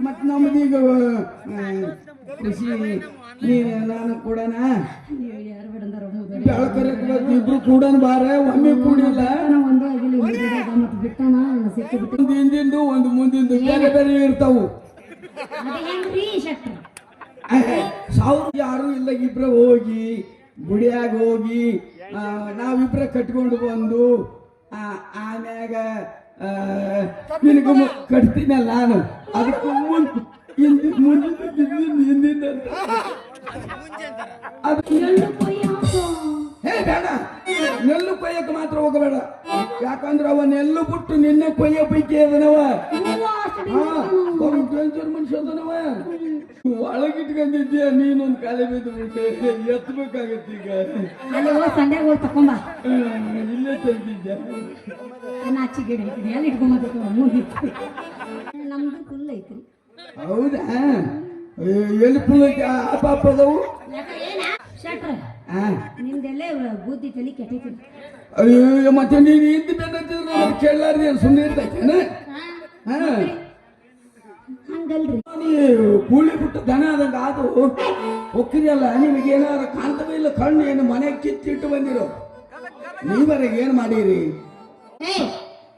ಮತ್ ನಮ್ದೀಗ ಕೃಷಿ ನಾನು ಕೂಡನ ಯಾರು ಬಿಡಂದಾರ ಬೆಳಕರಕ್ಕೆ ಇಬ್ರು ಕೂಡನ್ ಬಾರ ಒಮ್ಮೆ ಕೂಡಿಲ್ಲ ಒಂದೇ ಆಗಿಲ್ಲ ಮತ್ತೆ ಬಿಟ್ಟಣ ಸಿಕ್ಕಿ ಬಿಟ್ಟು ಒಂದು ಹಿಂದಿಂದು ಒಂದು ಮುಂದಿಂದು ಬೇರೆ ಬೇರೆ ಇರ್ತಾವು. ಅದು ಹೆಂಗ್ರಿ ಶೆಟ್ರ ಸಾವಿರ ಯಾರು ಇಲ್ಲ ಇಬ್ರ ಹೋಗಿ ಗುಡಿಯಾಗ ಹೋಗಿ ನಾವಿಬ್ರ ಕಟ್ಕೊಂಡು ಬಂದು ಆಮ್ಯಾಗ ನಿನಗ ಕಟ್ತೀನಲ್ಲ ನಾನು ಅದಕ್ಕೆ ಹಿಂದಿಂದ ಅದು ಹೇ ಬೇಡ, ನೆಲ್ಲು ಕೊಯ್ಯಕ್ಕೆ ಮಾತ್ರ ಹೋಗಬೇಡ. ಯಾಕಂದ್ರೆ ಅವ ನೆಲ್ಲು ಬಿಟ್ಟು ನಿನ್ನೆ ಕೊಯ್ಯ ಪೈಕಿ ಅದನವ. ಡೇಂಜರ್ ಮನುಷ್ಯ ಅದನವ. ಒಳಗಿಟ್ಕೊಂಡಿದ್ದೀಯ ನೀನೊಂದು ಕಾಲೇ ಬಿದ್ದು ಬಿಟ್ಟೆ ಎತ್ತಬೇಕಾಗತ್ತೆ ಈಗ. ಸಂಡೆ ಹೋಗಿ ತಕೊಂಬ ಇಲ್ಲೇ ತಂದಿದ್ದೆ. ನಾಚಿ ಗಿಡ ಐತಿ ಎಲ್ಲಿ ಇಟ್ಕೊಂಬ ನಮ್ದು ಫುಲ್ ಐತ್ರಿ. ಹೌದಾ? ಎಲ್ಲಿ ಫುಲ್ ಐತಿ? ಪಾಪ ಅದಾವು ಶೆಟ್ರ ನಿಮ್ದೆಲ್ಲ ಬುದ್ಧಿ ತಲೆ ಕೆಟ್ಟೈತಿ. ಅಯ್ಯೋ ಮತ್ತೆ ನೀನು ಇಂತ ಬೆನ್ನತ್ತಿದ್ರೆ ಕೇಳಲಾರ್ದು ಏನು ಸುಮ್ಮನೆ ಇರ್ತೈತೇನ? ಹಂಗಲ್ರಿ ಕೂಳಿ ಬಿಟ್ಟು ದನ ಆದಂಗ ಅದು ಹೊಕ್ಕಿರಲ್ಲ. ನಿಮಗೆ ಏನಾದ್ರು ಕಾಣ್ತವೇ ಇಲ್ಲ ಕಣ್ಣು ಏನು ಮನೆ ಕಿತ್ತಿಟ್ಟು ಬಂದಿರೋ ನೀವರೆಗೆ ಏನ್ ಮಾಡಿರಿ?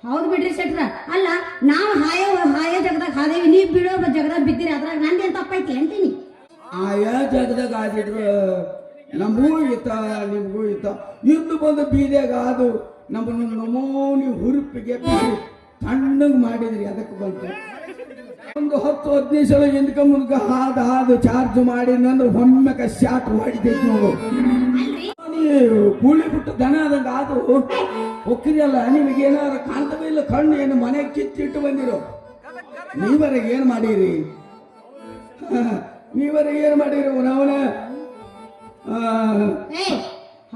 ಹೌದು ಬಿಡ್ರಿ ಶೆಟ್ರ. ಅಲ್ಲ ನಾವು ಹಾಯ ಜಗದಾಗ ಹಾದೇವಿ, ನೀವ್ ಬಿಡೋ ಜಗದಾಗ ಬಿದ್ದಿರಿ, ಅದ್ರಾಗ ನಂದೇನ್ ತಪ್ಪೈತಿ ಅಂತೀನಿ. ಆಯಾ ಜಗದಾಗ ಆದಿಟ್ರು ನಮಗೂ ಈತ ನಿಮಗೂ ಈತ ಇದ್ದು ಬಂದು ಬೀದಿಯಾಗ ಅದು ನಮ್ಮನ್ನು ನಮೂನಿ ಹುರುಪಿಗೆ ತಣ್ಣಗೆ ಮಾಡಿದ್ರಿ. ಅದಕ್ಕೆ ಬಂತು ಒಂದು 10-15 ಸಲ ಹಿಂದ್ಕ ಮುಂದ್ಕ ಹಾದು ಚಾರ್ಜ್ ಮಾಡಿ ಅಂದ್ರೆ ಒಮ್ಮೆಕ ಶಾಟ್ ಹೊಡಿತೈತಿ ನೋಡು. ಕೂಳಿ ಬಿಟ್ಟು ದನ ಆದಂಗ ಅದು ಹೊಕ್ಕಿರಲ್ಲ. ನಿಮಗೆ ಏನಾದ್ರು ಕಾಣ್ತವೇ ಇಲ್ಲ ಕಣ್ಣು ಏನು ಮನೆ ಕಿತ್ತಿಟ್ಟು ಬಂದಿರೋ ನೀವರೆಗೆ ಏನ್ ಮಾಡಿರಿ? ನೀವರೆಗೆ ಏನ್ ಮಾಡಿರಿ? ಅವನ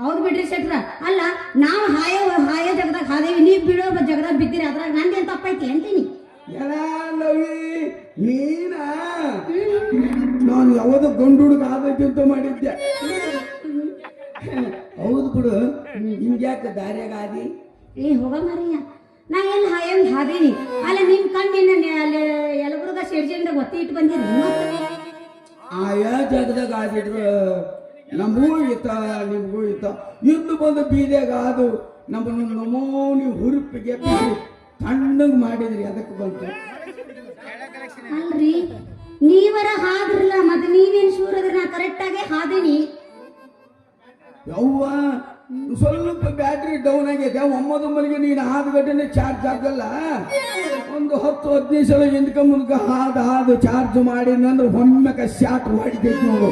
ಹೌದು ಬಿಡ್ರಿ ಶೆಟ್ರ. ಅಲ್ಲ ನಾವು ಹಾಯ ಜಗದಾಗ ಹಾದೇವಿ, ನೀವ್ ಬಿಡೋ ಜಗದಾಗ ಬಿದ್ದಿರಿ, ಅದ್ರಾಗ ನಂದೇನ್ ತಪ್ಪೈತಿ ಅಂತೀನಿ. ನೀನ ನಾನು ಯಾವ್ದೋ ಗಂಡು ಹುಡುಗ ಆದೈತಿ ಅಂತ ಮಾಡಿದ್ದೆ. ಹೌದು ಬಿಡು, ಹಿಂಗ್ಯಾಕ ದಾರ್ಯಾಗ ಆದಿ? ಹೋಗ ಮಾರಯ್ಯ, ನಾ ಎಲ್ಲಿ ಹಾಯಂಗ್ ಹಾದೀನಿ. ಅಲ್ಲ ನಿಮ್ ಕಣ್ಣಿನ ಅಲ್ಲಿ ಯಲಬುರ್ಗ ಶಿರ್ಜಿಂದ ಒತ್ತಿ ಇಟ್ಟು ಬಂದಿರಿ. ಆಯಾ ಜಗದಾಗ ಆದಿಟ್ರು ನಮಗೂ ಈತ ನಿಮಗೂ ಈತ ಇದ್ದು ಬಂದು ಬೀದಿಯಾಗ ಅದು ನಮ್ಮನ್ನು ನಮೂನಿ ಹುರುಪಿಗೆ ತಣ್ಣಗೆ ಮಾಡಿದ್ರಿ. ಅದಕ್ಕೆ ಬಂತು. ಅಲ್ರಿ ನೀವರ ಹಾದ್ರಲ್ಲ, ಮತ್ತೆ ನೀವೇನ್ ಶೂರದ್ರ? ನಾ ಕರೆಕ್ಟ್ ಆಗಿ ಹಾದೀನಿ. ಯವ್ವ ಸ್ವಲ್ಪ ಬ್ಯಾಟ್ರಿ ಡೌನ್ ಆಗೈತೆ. ಒಮ್ಮದೊಮ್ಮಲಿಗೆ ನೀನು ಹಾದು ಗಂಟೆ ಚಾರ್ಜ್ ಆಗಲ್ಲ. ಒಂದು 10-15 ಸಲ ಹಿಂದ್ಕ ಮುಂದ್ಕ ಹಾದು ಚಾರ್ಜ್ ಮಾಡಿ ಅಂದ್ರೆ ಒಮ್ಮೆಕ ಶಾಟ್ ಹೊಡಿತೈತಿ ನೋಡು.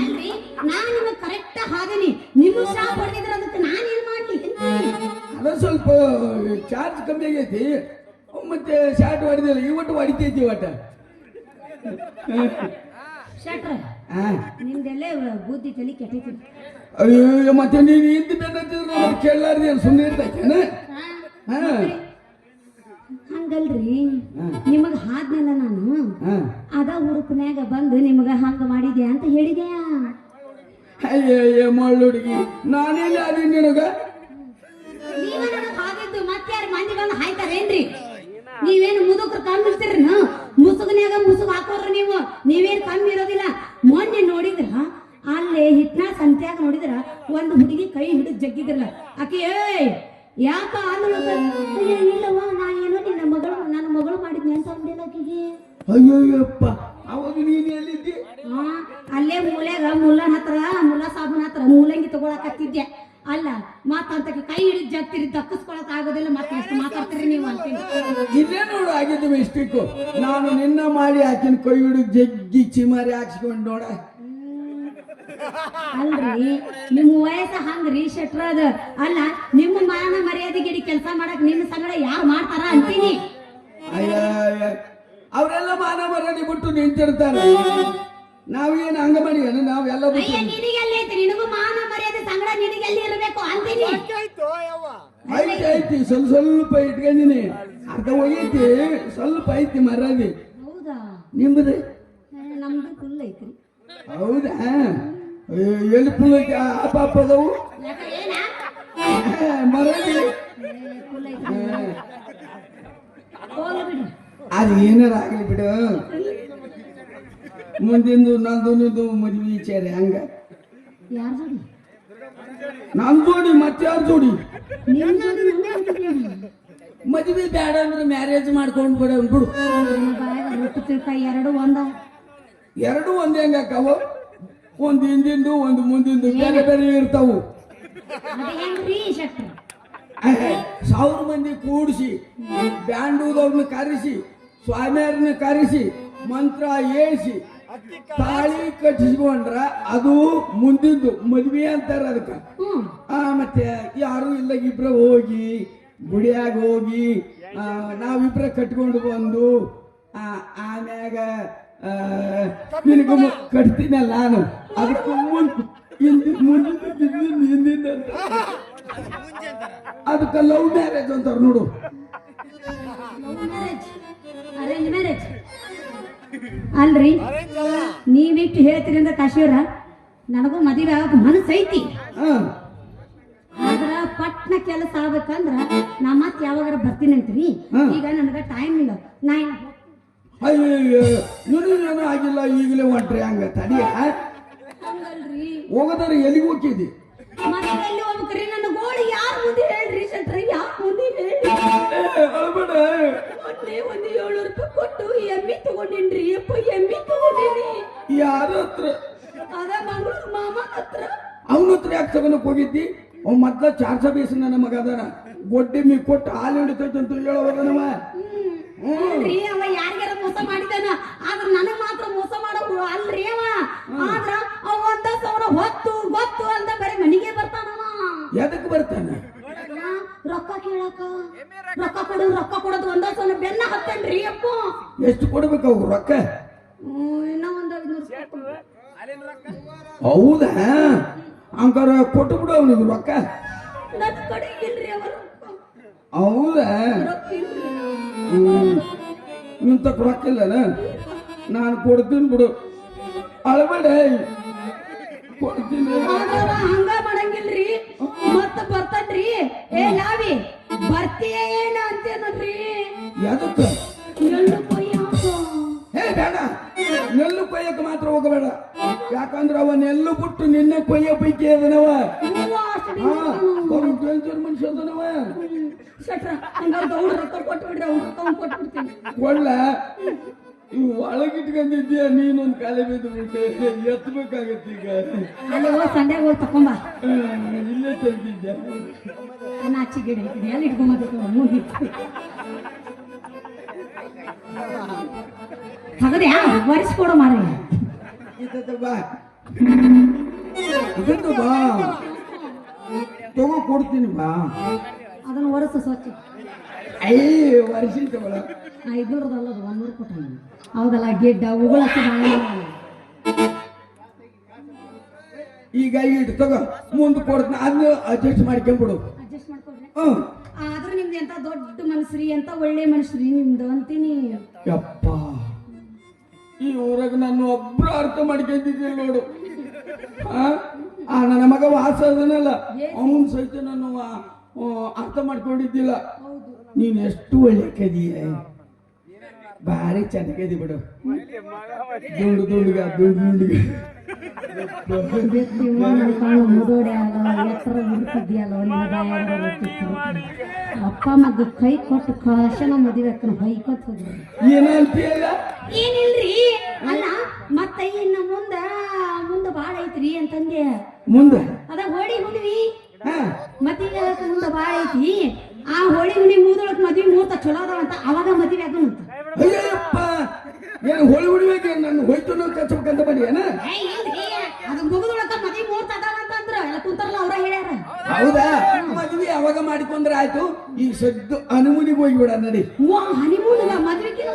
ಅಲ್ರಿ ನಾನು ನಿಮಗೆ ಕರೆಕ್ಟ್ ಹಾದೀನಿ, ನಿಮಗೆ ಶಾಟ್ ಹೊಡೆದಿದ್ರ ಅದಕ್ಕೆ ನಾನೇನ್ ಮಾಡ್ಲಿ? ಅದ ಸ್ವಲ್ಪ ಚಾರ್ಜ್ ಕಮ್ಮಿ ಆಗೈತಿ, ಮತ್ತೆ ಶಾಟ್ ಹೊಡೆದಿಲ್ಲ. ಇವತ್ತು ಹೊಡಿತೈತಿ ಇವತ್ತ. ಶೆಟ್ರ ನಿಮ್ದೆಲ್ಲ ಬುದ್ಧಿ ತಲೆ ಕೆಟ್ಟೈತಿ. ಅಯ್ಯೋ ಮತ್ತೆ ನೀನು ಇಂತ ಬೆನ್ನತ್ತಿದ್ರೆ ಕೇಳಲಾರ್ದು ಏನು ಸುಮ್ಮನೆ ಇರ್ತೈತೇನ? ಹಂಗಲ್ರಿ ನಿಮಗ ಹಾದ್ನಲ್ಲ ನಾನು ಅದ ಹುಡುಕನ್ಯಾಗ ಬಂದು ನಿಮಗ ಹಂಗ ಮಾಡಿದ್ಯಾ ಅಂತ ಹೇಳಿದ್ಯಾ? ಅಯ್ಯ ಮಳ್ಳು ಹುಡುಗಿ, ನಾನೇನು ಅದೇ ನಿನಗ ನೀವ ನನಗ ಹಾದಿದ್ದು ಮತ್ತಾರು ಮಂದಿ ಬಂದು ಹಾಯ್ತಾರೇನ್ರಿ? ನೀವೇನು ಮುದುಕ್ರು ಕಮ್ಮಿ ಇರ್ತೀರಿ? ಮುಸುಗನ್ಯಾಗ ಮುಸುಗ್ ಹಾಕೋರ್ರಿ ನೀವು. ನೀವೇನ್ ಕಮ್ಮಿ ಇರೋದಿಲ್ಲ. ಮೊನ್ನೆ ನೋಡಿದ್ರ ಅಲ್ಲೇ ಹಿಟ್ನಾ ಸಂತ್ಯಾಗ ನೋಡಿದ್ರ ಒಂದು ಹುಡುಗಿ ಕೈ ಹಿಡಿದು ಜಗ್ಗಿದ್ರಲ್ಲ. ಆಕೆ ಯಾಕ ಇಲ್ಲವ ನಾ ಏನೋ ನಿನ್ನ ಮಗಳು ನನ್ನ ಮಗಳು ಮಾಡಿದ್ನಿ ಅಂತ ಅಂದಿಲ್ಲ ಆಕೆಗೆ. ಅಯ್ಯೋಯ್ಯಪ್ಪ, ಅವಾಗ ನೀನು ಎಲ್ಲಿದ್ದಿ? ಅಲ್ಲೇ ಮೂಲ್ಯಾಗ ಮುಲ್ಲನ್ ಹತ್ರ ಮುಲ್ಲಾ ಸಾಬನ್ ಹತ್ರ ಮೂಲಂಗಿ ತಗೊಳಕತ್ತಿದ್ದೆ. ಅಲ್ಲ ಮಾತಾಡ್ತಕ್ಕೆ ಕೈ ಹಿಡಿದು ಜಗ್ತಿರಿ, ದಕ್ಕಿಸ್ಕೊಳಕ್ ಆಗೋದಿಲ್ಲ. ಮತ್ತೆ ಎಷ್ಟು ಮಾತಾಡ್ತೀರಿ ನೀವು ಅಂತೀನಿ. ಇಲ್ಲೇ ನೋಡು ಆಗಿದ್ದು ಮಿಸ್ಟೇಕು. ನಾನು ನಿನ್ನ ಮಾಡಿ ಆಕಿನ ಕೈ ಹಿಡಿದು ಜಗ್ಗಿ ಚಿಮಾರಿ ಹಾಕ್ಸ್ಕೊಂಡು ನೋಡ. ಅಲ್ರಿ ನಿಮ್ಮ ವಯಸ್ಸ ಹಂಗ್ರಿ ಶೆಟ್ರ ಅದ. ಅಲ್ಲ ನಿಮ್ಮ ಮಾನ ಮರ್ಯಾದೆ ಗಿಡಿ ಕೆಲಸ ಮಾಡಕ್ ನಿಮ್ಮ ಸಂಗಡ ಯಾರು ಮಾಡ್ತಾರ ಅಂತೀನಿ. ಅಯ್ಯ ಅವರೆಲ್ಲ ಮಾನ ಮರ್ಯಾದೆ ಬಿಟ್ಟು ನಿಂತಿರ್ತಾರೆ. ನಾವೇನು ಹಂಗ ಮಾಡಿ ನಾವೆಲ್ಲ ನಿನಗೆಲ್ಲೈತಿ? ನಿನಗೂ ಮಾನ ಮರ್ಯಾದೆ ಸಂಗಡ ನಿನಗೆಲ್ಲಿ ಇರಬೇಕು ಅಂತೀನಿ. ಐತಿ ಸ್ವಲ್ಪ ಇಟ್ಕೊಂಡಿನಿ, ಅರ್ಧ ಹೋಗೈತಿ, ಸ್ವಲ್ಪ ಐತಿ ಮರ್ಯಾದೆ. ಹೌದಾ? ನಿಮ್ದು? ನಮ್ದು ಫುಲ್ ಐತ್ರಿ. ಹೌದಾ? ಎಲ್ಲಿ ಫುಲ್ ಐತಿ? ಪಾಪ ಅದಾವು ಮರ್ಯಾದೆ. ಅದು ಏನಾರ ಆಗ್ಲಿ ಬಿಡು. ಮುಂದಿಂದು ನಂದು ನಿಂದು ಮದ್ವಿ ವಿಚಾರ ಹಂಗ ಯಾರ ಜೋಡಿ ನನ್ ಜೋಡಿ ಮತ್ತೆ ಯಾರ ಜೋಡಿ ನಿಮ್ ಜೋಡಿ ನನ್ನ ಜೋಡಿ. ಮದ್ವಿ ಬೇಡ ಅಂದ್ರೆ ಮ್ಯಾರೇಜ್ ಮಾಡ್ಕೊಂಡ್ ಬಿಡ ಬಿಡು. ನನ್ನ ಬಾಯಾಗ ರೊಟ್ಟಿ ತಿಳ್ಕಾಯಿ ಎರಡು ಒಂದ. ಎರಡು ಒಂದೇ ಹಂಗಾಕವು, ಒಂದು ಹಿಂದಿಂದು ಒಂದು ಮುಂದಿಂದು ಬೇರೆ ಬೇರೆ ಇರ್ತಾವು. ಅದ ಹೆಂಗ್ರಿ ಶೆಟ್ರ? 1000 ಮಂದಿ ಕೂಡಿಸಿ ಬ್ಯಾಂಡೂದವ್ರನ್ನ ಕರೆಸಿ ಸ್ವಾಮಿಯರನ್ನ ಕರೆಸಿ ಮಂತ್ರ ಹೇಳಿಸಿ ತಾಳಿ ಕಟ್ಟಿಸ್ಕೊಂಡ್ರ ಅದು ಮುಂದಿಂದು ಮದ್ವೆ ಅಂತಾರ ಅದಕ್ಕ. ಮತ್ತೆ ಯಾರು ಇಲ್ಲ ಇಬ್ರ ಹೋಗಿ ಗುಡಿಯಾಗ ಹೋಗಿ ನಾವಿಬ್ರ ಕಟ್ಕೊಂಡು ಬಂದು ಆಮ್ಯಾಗ ನಿನಗ ಕಟ್ತೀನಲ್ಲ ನಾನು ಅದಕ್ಕೆ ಹಿಂದಿನ ಅದಕ್ಕೆ ಲವ್ ಮ್ಯಾರೇಜ್ ಅಂತಾರ ನೋಡು. ಅರೇಂಜ್ ಮ್ಯಾರೇಜ್ ಅಲ್ರಿ, ನೀವಿಟ್ಟು ಹೇಳ್ತೀರಿ ಅಂದ್ರೆ ಕಾಶಿಯವ್ರ ನನಗೂ ಮದುವೆ ಆಗಕ್ಕೆ ಮನಸ್ಸು ಐತಿ. ಆದ್ರ ಪಟ್ನ ಕೆಲಸ ಆಗ್ಬೇಕಂದ್ರ ನಾ ಮತ್ ಯಾವಾಗಾರ ಬರ್ತೀನಿ ಅಂತೀರಿ. ಈಗ ನನಗ ಟೈಮ್ ಇಲ್ಲ. ನಾ ಅಯ್ಯೋ ಆಗಿಲ್ಲ ಈಗಲೇ ಹೊಂಟ್ರಿ ಹಂಗ ತಡಿಯ ಹಂಗಲ್ರಿ, ಹೋಗದಾರ ಎಲ್ಲಿಗೆ ಹೋಗಿದ್ದಿ? ಮತ್ತೆ ಎಲ್ಲಿ ಹೋಗ್ಬೇಕ್ರಿ? ನನ್ನ ಗೋಳಿ ಯಾರ ಮುಂದೆ ಹೇಳ್ರಿ ಶೆಟ್ರ, ಯಾರ ಮುಂದೆ ಹೇಳಿ? ಅಳ್ಬೇಡ. ಮೊನ್ನೆ ಒಂದು 700 ರೂಪಾಯಿ ಕೊಟ್ಟು ಎಮ್ಮಿ ತಗೊಂಡಿನ್ರಿ. ಅಪ್ಪ ಎಮ್ಮಿ ತಗೊಂಡಿನಿ. ಯಾರ ಹತ್ರ? ಅದ ಮಂಗಳೂರು ಮಾಮ ಹತ್ರ. ಅವನ ಹತ್ರ ಯಾಕೆ ತಗೊಂಡಕ್ ಹೋಗಿದ್ದಿ? ಅವ್ ಮೊದ್ಲ 400 ಬೇಸ ನನ್ನ ಮಗ ಅದಾನ, ಗೊಡ್ಡೆ ಮೀ ಕೊಟ್ಟು ಹಾಲು ಹಿಡಿತೈತೆ ಅಂತ ಹೇಳೋದನವ. ಅಲ್ರಿ, ಅವ ಯಾರಿಗಾರ ಮೋಸ ಮಾಡಿದಾನ, ಆದ್ರ ನನಗ್ ಮಾತ್ರ ಮೋಸ ಮಾಡೋ ಅಲ್ರಿ ಅವ. ಆದ್ರ ಅವ 1,000 ಹೊತ್ತು ಗೊತ್ತು ಅಂತ ಬರೀ ಮನಿಗೆ ಬರ್ತಾನವ. ಎದಕ್ ಬರ್ತಾನ? ರೊಕ್ಕ ಕೇಳಕ, ರೊಕ್ಕ ಕೊಡೋದು 1,000 ಬೆನ್ನ ಹತ್ತನ್ರಿ ಅಪ್ಪ. ಎಷ್ಟು ಕೊಡ್ಬೇಕು ಅವ್ರು ರೊಕ್ಕ? ಇನ್ನ ಒಂದ್ 500 ಹೌದಾ? ಹಂಗಾರ ಕೊಟ್ಟು ಬಿಡು ಅವನಿಗೆ ರೊಕ್ಕ. ನನ್ನ ಕಡೆ ಇಲ್ರಿ ಅವ ರೊಕ್ಕ. ಹೌದಾ? ರೊಕ್ಕ ಇಲ್ರಿ. ಇಂತ ರೊಕ್ಕಿಲ್ಲನ? ನಾನು ಕೊಡ್ತೀನಿ ಬಿಡು, ಅಳಬೇಡ. ಕೊಡ್ತೀನಿ. ಆದ್ರ ಹಂಗ ಮಾಡಂಗಿಲ್ರಿ, ಮತ್ತ ಬರ್ತಾನ್ರಿ. ಏ ಲಾವಿ ಬರ್ತೀಯ ಏನ ಅಂತೇನಲ್ರಿ? ಎದಕ್ಕ? ಎಳ್ಳು ಕೊಯ್ಯಾಕ. ಹೇ ಬೇಡ, ನೆಲ್ಲು ಕೊಯ್ಯಕ್ಕೆ ಮಾತ್ರ ಹೋಗಬೇಡ. ಯಾಕಂದ್ರೆ ಅವ ನೆಲ್ಲು ಬಿಟ್ಟು ನಿನ್ನೆ ಕೊಯ್ಯ ಪೈಕಿ ಅದನವ. ಡೇಂಜರ್ ಮನುಷ್ಯ ಅದನವ. ಶೆಟ್ರ ಹಂಗಾರ ಅವ್ರ ರೊಕ್ಕ ಕೊಟ್ಬಿಡ್ರಿ, ಅವ್ರ ರೊಕ್ಕ ಕೊಟ್ಬಿಡ್ತೀನಿ. ಒಳ್ಳ ಇವು ಒಳಗಿಟ್ಕೊಂಡಿದ್ದೀಯ, ನೀನೊಂದು ಕಾಲೇ ಬಿದ್ದು ಬಿಟ್ಟೆ, ಎತ್ತಬೇಕಾಗತ್ತೆ ಈಗ. ಅಲ್ಲಿ ಹೋಗಿ ಸಂಡೆಗೆ ಹೋಗಿ ತಕೊಂಬ. ಇಲ್ಲೇ ತಂದಿದ್ದೆ. ನಾಚಿ ಗಿಡ ಎಲ್ಲಿ ಇಟ್ಕೊಂಬ ಮುಗಿತ್ತು. ಹಾಗಾದ್ರೆ ಒರೆಸ್ಕೊಡೋ ಮಾರ. ಬಾ ಇದನ್ನು ಬಾ ತಗೋ ಕೊಡ್ತೀನಿ ಬಾ. ಅದನ್ನ ಒರೆಸ ಸ್ವಚ್ಛ. ಅಯ್ಯ ವರ್ಷ ತಗೊಳ. 500 ಅಲ್ಲದು 100 ಕೊಟ್ಟ. ಹೌದಲ್ಲ, ಗೆಡ್ಡ ಉಗುಳಕ್ಕೆ ಈಗ ಇಟ್ಟು ತಗೋ, ಮುಂದೆ ಕೊಡ್ತೀನಿ. ಅದನ್ನ ಅಡ್ಜಸ್ಟ್ ಮಾಡ್ಕೊಂಡ್ಬಿಡು. ಅಡ್ಜಸ್ಟ್ ಮಾಡ್ಕೊಡ್ರಿ. ಆದ್ರೆ ನಿಮ್ದು ಎಂತ ದೊಡ್ಡ ಮನಸ್ರಿ, ಎಂತ ಒಳ್ಳೆ ಮನಸ್ರಿ ನಿಮ್ದು ಅಂತೀನಿ. ಯಪ್ಪ, ಈ ಊರಾಗ ನಾನು ಒಬ್ರು ಅರ್ಥ ಮಾಡ್ಕೊಂಡಿದ್ದಿಲ್ಲ ನೋಡು. ನನ್ನ ಮಗ ವಾಸ ಅದನಲ್ಲ, ಅವನ್ ಸಹಿತ ನಾನು ಅರ್ಥ ಮಾಡ್ಕೊಂಡಿದ್ದಿಲ್ಲ. ನೀನ್ ಎಷ್ಟು ಒಳ್ಳೆ ಕದಿಯ, ಭಾರಿ ಚೆನ್ನಾಗದಿ ಬಿಡು. ದುಂಡುಗ ಮುದೋಡೆ ಎತ್ತರ ಹುಡುಕಿದ್ಯಲ್ಲ, ಅಪ್ಪ ಮಗ ಕೈ ಕೊಟ್ಟು ಕಾಶನ ಮದುವೆ ಅಕ್ಕನ ಹೊಯ್ಕೊತ್ ಹೋಗ್ರಿ. ಏನಂತೀಯಲ್ಲ? ಏನಿಲ್ರಿ, ಅಲ್ಲ ಮತ್ತ ಇನ್ನ ಮುಂದ ಬಾಳ ಐತ್ರಿ ಅಂತಂದೆ. ಮುಂದೆ ಅದ ಹೋಳಿ ಹುಣ್ಣಿವಿ ಮತ್ತೀಗ ಮುಂದ ಬಾಳ ಐತಿ. ಆ ಹೋಳಿ ಹುಣ್ಣಿ ಮುಗಿದೊಳಕ್ ಮದ್ವಿ ಮುಹೂರ್ತ ಚಲೋ ಅದಾವಂತ, ಅವಾಗ ಮದ್ವೆ ಆಗಂತ. ಅಯ್ಯಪ್ಪ, ಏನು ಹೋಳಿ ಹುಣ್ಣಿಮೆಗೆ ನನ್ನ ಹೋಯ್ತು ಕಚ್ಬೇಕಂತ ಬನ್ನಿ ಏನ? ಅದು ಮುಗಿದೊಳಕ ಮದ್ವಿ ಮುಹೂರ್ತ ಅದಾವಂತ ಅಂದ್ರ ಎಲ್ಲ ಕುಂತಾರಲ್ಲ ಅವ್ರ ಹೇಳ್ಯಾರ. ಹೌದಾ? ಮದ್ವಿ ಅವಾಗ ಮಾಡಿಕೊಂಡ್ರೆ ಆಯ್ತು. ಈ ಸದ್ದು ಹನುಮನಿಗೆ ಹೋಗಿಬಿಡ ನಡಿ. ಹನಿಮೂನ್ ಮದ್ವಿಗೆ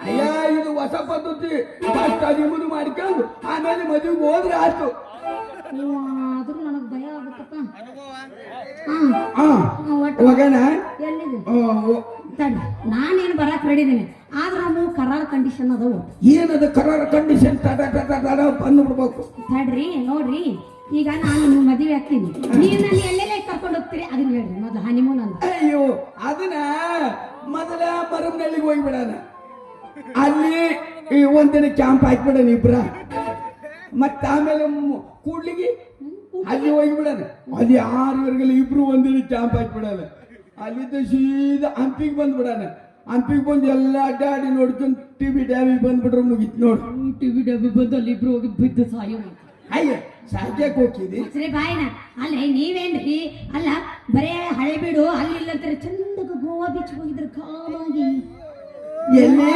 ಅಯ್ಯ, ಇದು ಹೊಸ ಪದ್ಧತಿ. ಫಸ್ಟ್ ಹನಿಮೂನ್ ಮಾಡ್ಕೊಂಡು ಆಮೇಲೆ ಮದ್ವಿಗೆ ಹೋದ್ರೆ ಆಯ್ತು. ಆದ್ರೂ ನನಗ್ ಭಯ ಆಗುತ್ತಪ್ಪ. ಹೋಗೋಣ. ಎಲ್ಲಿದೆ ತಡಿ, ನಾನೇನು ಬರಕ್ ರೆಡಿ ಇದೀನಿ. ಆದ್ರ ನಾವು ಕರಾರ ಕಂಡೀಷನ್ ಅದಾವು. ಏನದ ಕರಾರ ಕಂಡೀಷನ್? ಬಂದು ಬಿಡ್ಬೇಕು. ತಡ್ರಿ ನೋಡ್ರಿ, ಈಗ ನಾನು ನಿಮ್ಮ ಮದುವೆ ಹಾಕ್ತೀನಿ, ನೀವು ನನ್ನ ಎಲ್ಲೆಲ್ಲ ಕರ್ಕೊಂಡು ಹೋಗ್ತೀರಿ ಅದನ್ನ ಹೇಳ್ರಿ ಮೊದಲು. ಹನಿಮೂನ್ ಅಂತ. ಅಯ್ಯೋ, ಅದನ್ನ ಮೊದಲ ಮರಮ್ನಳ್ಳಿಗೆ ಹೋಗ್ಬಿಡಣ. ಅಲ್ಲಿ ಈ ಒಂದಿನ ಕ್ಯಾಂಪ್ ಹಾಕ್ಬಿಡಣ ಇಬ್ರ ಮತ್ತ ಆಮೇಲೆ ಕೂಡ್ಲಿಗಿ ಅಲ್ಲಿ ಹೋಗಿಬಿಡಣ ಅಲ್ಲಿ 6 ಇಬ್ರು ಒಂದಿನ ಕ್ಯಾಂಪ್ ಹಾಕ್ಬಿಡಣ ಅಲ್ಲಿದ್ದ ಸೀದಾ ಹಂಪಿಗೆ ಬಂದ್ಬಿಡಣ ಹಂಪಿಗೆ ಬಂದು ಎಲ್ಲ ಅಡ್ಡಾಡಿ ನೋಡ್ಕೊಂಡು ಟಿವಿ ಡ್ಯಾಮಿಗೆ ಬಂದ್ಬಿಟ್ರೆ ಮುಗಿತ್ ನೋಡು ಟಿವಿ ಡಬ್ಬಿ ಬಂದು ಅಲ್ಲಿ ಇಬ್ರು ಹೋಗಿ ಬಿದ್ದು ಸಾಯೋ ಅಯ್ಯ ಸಾಕ್ಯಾಕೆ ಹೋಗಿದಿ ಸರಿ ಬಾಯಿನ ಅಲ್ಲ ನೀವೇನ್ರಿ ಅಲ್ಲ ಬರೇ ಹಳೆ ಬೀಡು ಅಲ್ಲಿ ಇಲ್ಲಂತಾರೆ ಚಂದಗ ಗೋವಾ ಬೀಚ್ ಹೋಗಿದ್ರು ಕಾಮಾಗಿ ಎಲ್ಲಿ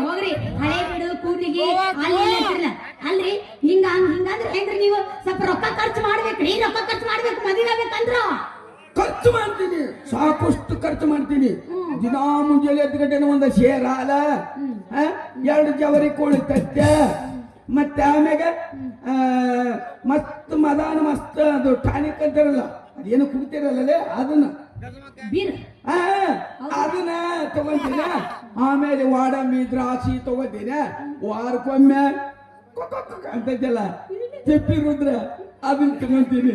ಹೋಗ್ರಿ ಹಳೆ ಬೀಡು ಕೂಡ್ಲಿಗಿ ಅಲ್ಲಿ ಇಲ್ಲಂತಿರಲ್ಲ ಅಲ್ರಿ ಹಿಂಗಂದ್ರೆ ಹೆಂಗ್ರಿ ನೀವು ಸ್ವಲ್ಪ ರೊಕ್ಕ ಖರ್ಚು ಮಾಡ್ಬೇಕ್ರಿ ರೊಕ್ಕ ಖರ್ಚು ಮಾಡ್ಬೇಕು ಮದುವೆ ಆಗ್ಬೇಕಂದ್ರ ಖರ್ಚು ಮಾಡ್ತೀನಿ ಸಾಕಷ್ಟು ಖರ್ಚು ಮಾಡ್ತೀನಿ ದಿನಾ ಮುಂಜಾನೆ 8 ಗಂಟೆನ ಒಂದು ಶೇರ್ ಹಾಲ 2 ಜವರಿ ಕೋಳಿ ತಟ್ಟೆ ಮತ್ತೆ ಆಮ್ಯಾಗ ಮಸ್ತ್ ಮದಾನ ಮಸ್ತ್ ಅದು ಟಾನಿಕ್ ಅಂತಾರಲ್ಲ ಅದೇನು ಕುಡಿತಿರಲ್ಲ ಅದನ್ನ ಬೀರ್ ಅದನ್ನ ತಗೊಂತೀನಿ ಆಮೇಲೆ ವಾಡಂಬಿ ದ್ರಾಕ್ಷಿ ತಗೋತೀನಿ ವಾರಕ್ಕೊಮ್ಮೆ ಅಂತಲ್ಲ ತೆಪ್ಪಿ ರುದ್ರ ಅದನ್ನ ತಗೊಂತೀನಿ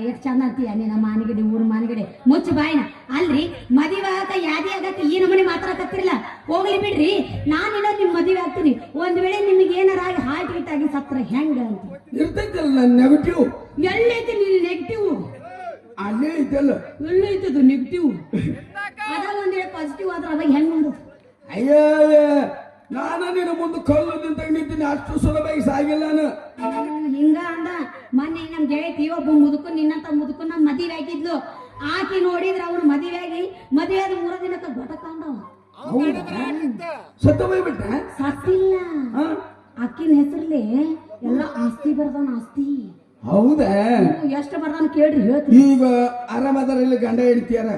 ಎಷ್ಟ್ ಚಂದ ಅಂತೀಯ ನಿನ್ನ ಮಾನಗಡಿ ಊರು ಮಾನಗಡಿ ಮುಚ್ಚು ಬಾಯಿನ ಅಲ್ರಿ ಮದುವೆ ಆಗತ್ತ ಯಾದಿ ಆಗತ್ತ ಈ ನಮೂನಿ ಮಾತಾಡಕತ್ತಿರಲ್ಲ ಹೋಗ್ಲಿ ಬಿಡ್ರಿ ನಾನೇನೋ ನಿಮ್ ಮದುವೆ ಆಗ್ತೀನಿ ಒಂದ್ ವೇಳೆ ನಿಮ್ಗೆ ಏನಾರ ಆಗಿ ಹಾರ್ಟ್ ಗೀಟ್ ಆಗಿ ಸತ್ರ ಹೆಂಗ ಅಂತ ಇರ್ತೈತಲ್ಲ ನನ್ನ ನೆಗೆಟಿವ್ ಎಲ್ಲೈತಿ ನೀನು ನೆಗೆಟಿವ್ ಅಲ್ಲೇ ಐತಲ್ಲ ಎಲ್ಲೈತದು ನೆಗೆಟಿವ್ ಅದ ಒಂದ್ ವೇಳೆ ಪಾಸಿಟಿವ್ ಆದ್ರೆ ಅವಾಗ ಹೆಂಗ್ ಮಾಡೋದು ಅಯ್ಯೋ ನಾನು ನಿನ್ನ ಮುಂದೆ ಕಲ್ಲು ನಿಂತಾಗ ನಿಂತೀನಿ ಅಷ್ಟು ಸುಲಭವಾಗಿ ಸಾಗಿಲ್ಲ ನಾನು ಹಿಂಗ ಅಂದ ಮೊನ್ನೆ ನಮ್ ಗೆಳತಿ ಒಬ್ಬ ಮುದುಕು ನಿನ್ನಂತ ಮುದುಕು ನಮ್ ಮದುವೆ ಆಗಿದ್ಲು ಆಕಿ ನೋಡಿದ್ರ ಅವ್ರು ಮದುವೆ ಆಗಿ ಮದುವೆ ಆದ 3 ದಿನಕ್ಕ ಗೊತ್ತಕ್ಕಂದವ ಸತ್ತ ಹೋಗ್ಬಿಟ್ಟ ಸತ್ತಿಲ್ಲ ಅಕ್ಕಿನ ಹೆಸರ್ಲಿ ಎಲ್ಲ ಆಸ್ತಿ ಬರ್ದಾನ ಆಸ್ತಿ ಹೌದಾ ಎಷ್ಟು ಬರ್ದಾನ ಕೇಳ್ರಿ ಹೇಳ್ತೀನಿ ಈಗ ಆರಾಮದಾರಲ್ಲಿ ಗಂಡ ಹಿಡಿತೀಯಾರ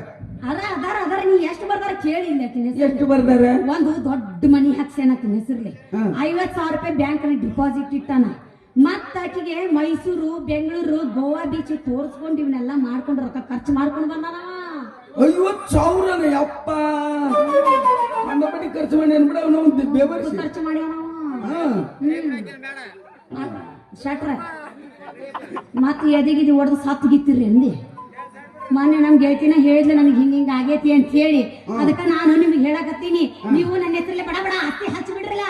ಅದಾರ ನೀ ಎಷ್ಟು ಬರ್ದಾರ ಕೇಳಿಲ್ಲ ಆಕಿನ ಹೆಸರು ಎಷ್ಟು ಬರ್ದಾರ ಒಂದು ದೊಡ್ಡ ಮನಿ ಹಾಕ್ಸ್ಯಾನ ಆಕಿನ ಹೆಸರ್ಲಿ 50,000 ರೂಪಾಯಿ ಬ್ಯಾಂಕ್ ಡಿಪಾಸಿಟ್ ಇಟ್ಟಾನ ಮತ್ತ ಆಕಿಗೆ ಮೈಸೂರು ಬೆಂಗಳೂರು ಗೋವಾ ಬೀಚ್ ತೋರ್ಸ್ಕೊಂಡು ಇವನ್ನೆಲ್ಲ ಮಾಡ್ಕೊಂಡು ರೊಕ್ಕ ಖರ್ಚು ಮಾಡ್ಕೊಂಡು ಬಂದಾನ 50,000 ಯಪ್ಪ ಅಂದಪಟ್ಟಿ ಖರ್ಚು ಮಾಡಿ ಅನ್ಬಿಡ ಅವನು ಬೇಬರ್ಸಿ ಖರ್ಚು ಮಾಡ್ಯಾನ ಶಟ್ರ ಮತ್ ಎದಿಗಿದಿ ಹೊಡೆದು ಸತ್ತು ಗಿತ್ತಿರ್ರಿ ಅಂದಿ ಮೊನ್ನೆ ನಮ್ ಗೆಳತಿನ ಹೇಳಿದ್ಲು ನನಗೆ ಹಿಂಗ ಆಗೈತಿ ಅಂತ ಹೇಳಿ ಅದಕ್ಕ ನಾನು ನಿಮ್ಗೆ ಹೇಳಕತ್ತೀನಿ ನೀವು ನನ್ನ ಹೆಸರಲ್ಲೇ ಬಡ ಬಡ ಅತ್ತಿ ಹಚ್ಚಿ ಬಿಡ್ರಲ್ಲ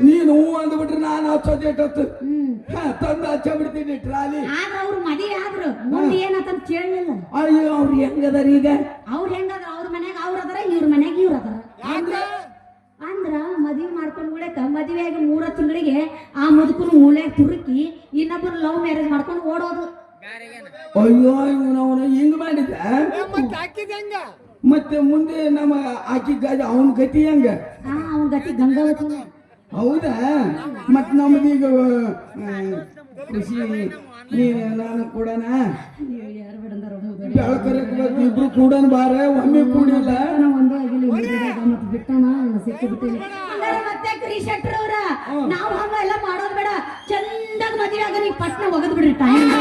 ನೀನು ಅಂದ್ಬಿಟ್ರೆ ನಾನು ಹಚ್ಚೋದೇಟತ್ತು ತಂದು ಹಚ್ಚ ಬಿಡ್ತೀನಿ ಟ್ರಾಲಿ ಆದ್ರ ಅವ್ರು ಮದುವೆ ಆದ್ರು ಮುಂದೆ ಏನಂತ ಕೇಳಲಿಲ್ಲ ಅಯ್ಯೋ ಅವ್ರು ಹೆಂಗದಾರ ಈಗ ಅವ್ರು ಹೆಂಗದ್ರ ಅವ್ರ ಮನ್ಯಾಗ ಅವ್ರ ಅದಾರ ಇವ್ರ ಮನ್ಯಾಗ ಇವ್ರ ಅದಾರ ಅಂದ್ರ ಮದುವೆ ಮಾಡ್ಕೊಂಡ್ ಬಿಡಕ ಮದುವೆ ಆಗಿ 3 ತಿಂಗಳಿಗೆ ಆ ಮುದುಕನ ಮೂಲೆ ತುರುಕಿ ಇನ್ನೊಬ್ಬರು ಲವ್ ಮ್ಯಾರೇಜ್ ಮಾಡ್ಕೊಂಡು ಓಡೋದು ಅಯ್ಯೋ ಇವನವನು ಹಿಂಗ್ ಮಾಡಿದ ಮತ್ತೆ ಮುಂದೆ ನಮ್ಮ ಆಕಿ ಗಾಜ ಅವನ ಗತಿ ಹೆಂಗ ಅವನ ಗತಿ ಗಂಗಾವತಿ ಹೌದಾ ಮತ್ ನಮ್ದೀಗ ಖುಷಿ ನಾನು ಕೂಡನ ಯಾರು ಬಿಡಂದಾರ ಇಬ್ರು ಕೂಡನ್ ಬಾರ ಒಮ್ಮೆ ಕೂಡಿಲ್ಲ ಒಂದೇ ಆಗಿಲ್ಲ ಮತ್ತೆ ಬಿಟ್ಟಣ ಸಿಕ್ಕಿ ಬಿಟ್ಟಿಲ್ಲ ಮತ್ತೆ ಕ್ರೀಶೆಟ್ರ ಅವ್ರ ನಾವು ಹಂಗ ಎಲ್ಲ ಮಾಡೋದ್ ಬೇಡ ಚಂದಾಗ ಮದುವೆ ಆಗ ನೀವು ಪಟ್ನ ಒಗದ್ ಬಿಡ್ರಿ ಟೈಮ್